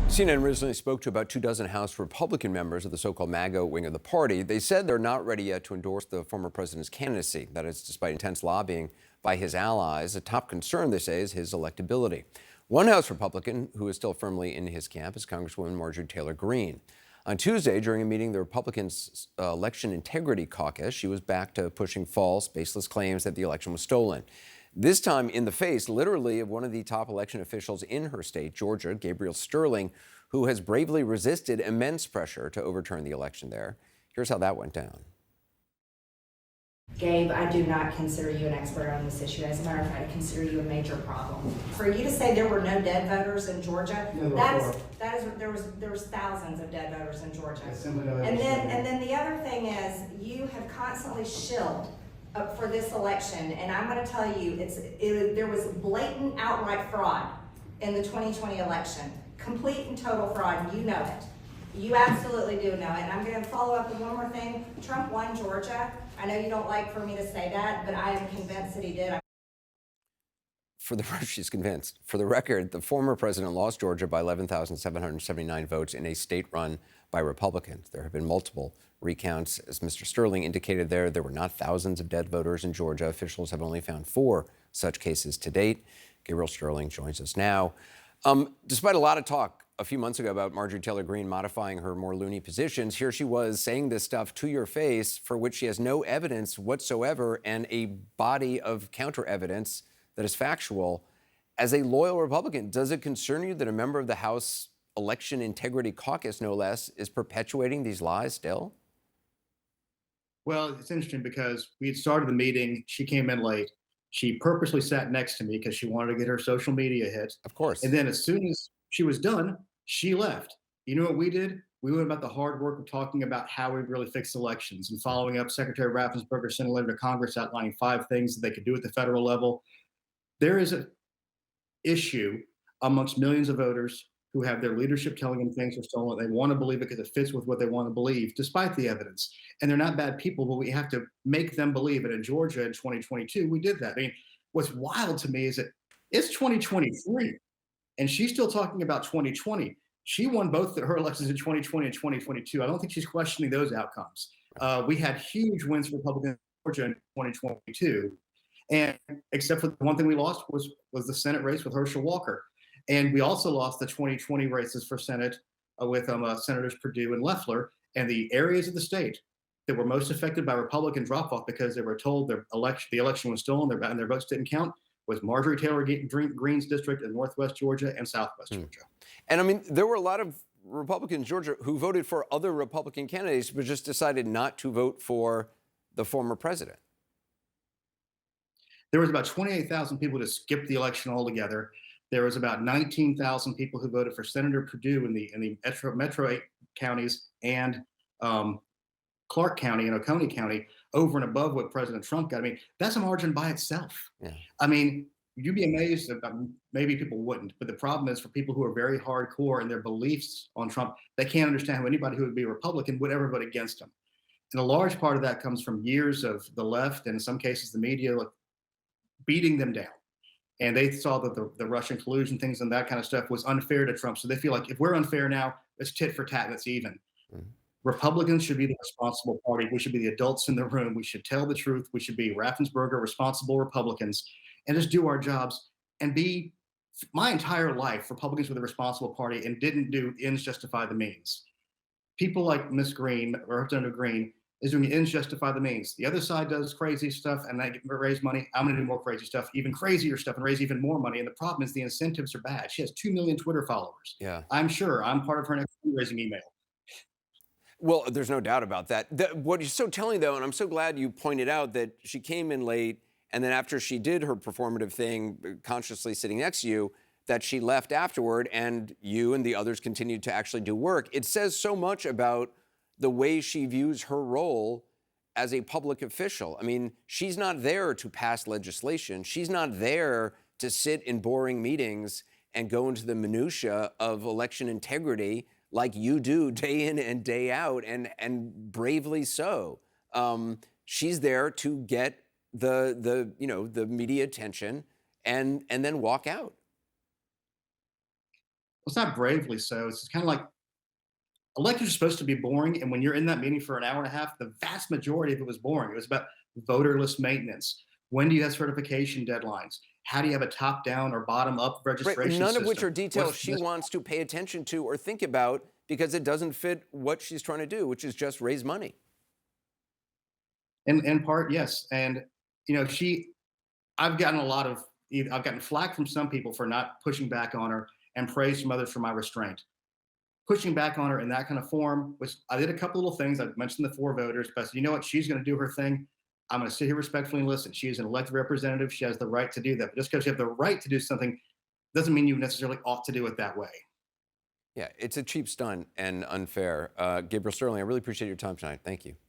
CNN recently spoke to about 24 House Republican members of the so-called MAGA wing of the party. They said they're not ready yet to endorse the former president's candidacy. That is, despite intense lobbying by his allies. A top concern, they say, is his electability. One House Republican who is still firmly in his camp is Congresswoman Marjorie Taylor Greene. On Tuesday, during a meeting of the Republicans' Election Integrity Caucus, she was back to pushing false, baseless claims that the election was stolen. This time in the face, literally, of one of the top election officials in her state, Georgia, Gabriel Sterling, who has bravely resisted immense pressure to overturn the election there. Here's how that went down. Gabe, I do not consider you an expert on this issue. As a matter of fact, I consider you a major problem. For you to say there were no dead voters in Georgia, there was thousands of dead voters in Georgia. And then the other thing is, you have constantly shilled for this election, and I'm going to tell you, there was blatant, outright fraud in the 2020 election, complete and total fraud, and you know it. You absolutely do know it. And I'm going to follow up with one more thing. Trump won Georgia. I know you don't like for me to say that, but I am convinced that he did. She's convinced. For the record, the former president lost Georgia by 11,779 votes in a state run by Republicans. There have been multiple recounts. As Mr. Sterling indicated there were not thousands of dead voters in Georgia. Officials have only found 4 such cases to date. Gabriel Sterling joins us now. Despite a lot of talk a few months ago about Marjorie Taylor Greene modifying her more loony positions, here she was saying this stuff to your face for which she has no evidence whatsoever and a body of counter evidence that is factual. As a loyal Republican, does it concern you that a member of the House Election Integrity Caucus, no less, is perpetuating these lies still? Well, it's interesting because we had started the meeting. She came in late. She purposely sat next to me because she wanted to get her social media hit. Of course. And then as soon as she was done, she left. You know what we did? We went about the hard work of talking about how we really fix elections and following up. Secretary Raffensperger sent a letter to Congress outlining 5 things that they could do at the federal level. There is an issue amongst millions of voters who have their leadership telling them things are stolen. They want to believe it because it fits with what they want to believe, despite the evidence. And they're not bad people, but we have to make them believe it. In Georgia in 2022, we did that. I mean, what's wild to me is that it's 2023, and she's still talking about 2020. She won both her elections in 2020 and 2022. I don't think she's questioning those outcomes. We had huge wins for Republicans in Georgia in 2022. And except for the one thing we lost was the Senate race with Herschel Walker. And we also lost the 2020 races for Senate with Senators Perdue and Loeffler. And the areas of the state that were most affected by Republican drop-off because they were told the election was stolen and their votes didn't count was Marjorie Taylor Greene's district in Northwest Georgia and Southwest Georgia. And I mean, there were a lot of Republicans in Georgia who voted for other Republican candidates but just decided not to vote for the former president. There was about 28,000 people to skip the election altogether. There was about 19,000 people who voted for Senator Perdue in the metro counties and Clark County and Oconee County over and above what President Trump got. I mean, that's a margin by itself. Yeah. I mean, you'd be amazed that maybe people wouldn't, but the problem is for people who are very hardcore in their beliefs on Trump, they can't understand how anybody who would be a Republican would ever vote against him. And a large part of that comes from years of the left and in some cases the media beating them down. And they saw that the Russian collusion things and that kind of stuff was unfair to Trump. So they feel like if we're unfair now, it's tit for tat, that's even. Mm-hmm. Republicans should be the responsible party. We should be the adults in the room. We should tell the truth. We should be Raffensperger, responsible Republicans, and just do our jobs and be, my entire life, Republicans were the responsible party and didn't do ends justify the means. People like Ms. Greene, or Representative Greene, is doing ends justify the means. The other side does crazy stuff and they raise money. I'm going to do more crazy stuff, even crazier stuff, and raise even more money. And the problem is the incentives are bad. She has 2 million Twitter followers. Yeah, I'm sure I'm part of her next fundraising email. Well, there's no doubt about that. What you're so telling, though, and I'm so glad you pointed out that she came in late, and then after she did her performative thing, consciously sitting next to you, that she left afterward, and you and the others continued to actually do work. It says so much about the way she views her role as a public official. I mean, she's not there to pass legislation. She's not there to sit in boring meetings and go into the minutia of election integrity like you do day in and day out, and bravely so. She's there to get the media attention and then walk out. it's not bravely so. It's kind of like elections are supposed to be boring. And when you're in that meeting for an hour and a half, the vast majority of it was boring. It was about voter list maintenance. When do you have certification deadlines? How do you have a top down or bottom up Right, registration none system? of which are details What's she this? wants to pay attention to or think about because it doesn't fit what she's trying to do, which is just raise money. In part, yes. And, you know, I've gotten a lot of, I've gotten flack from some people for not pushing back on her and praise from others for my restraint. Pushing back on her in that kind of form was, I did a couple little things. I mentioned the 4 voters, but I said, you know what? She's going to do her thing. I'm going to sit here respectfully and listen. She is an elected representative. She has the right to do that. But just because you have the right to do something doesn't mean you necessarily ought to do it that way. Yeah, it's a cheap stunt and unfair. Gabriel Sterling, I really appreciate your time tonight. Thank you.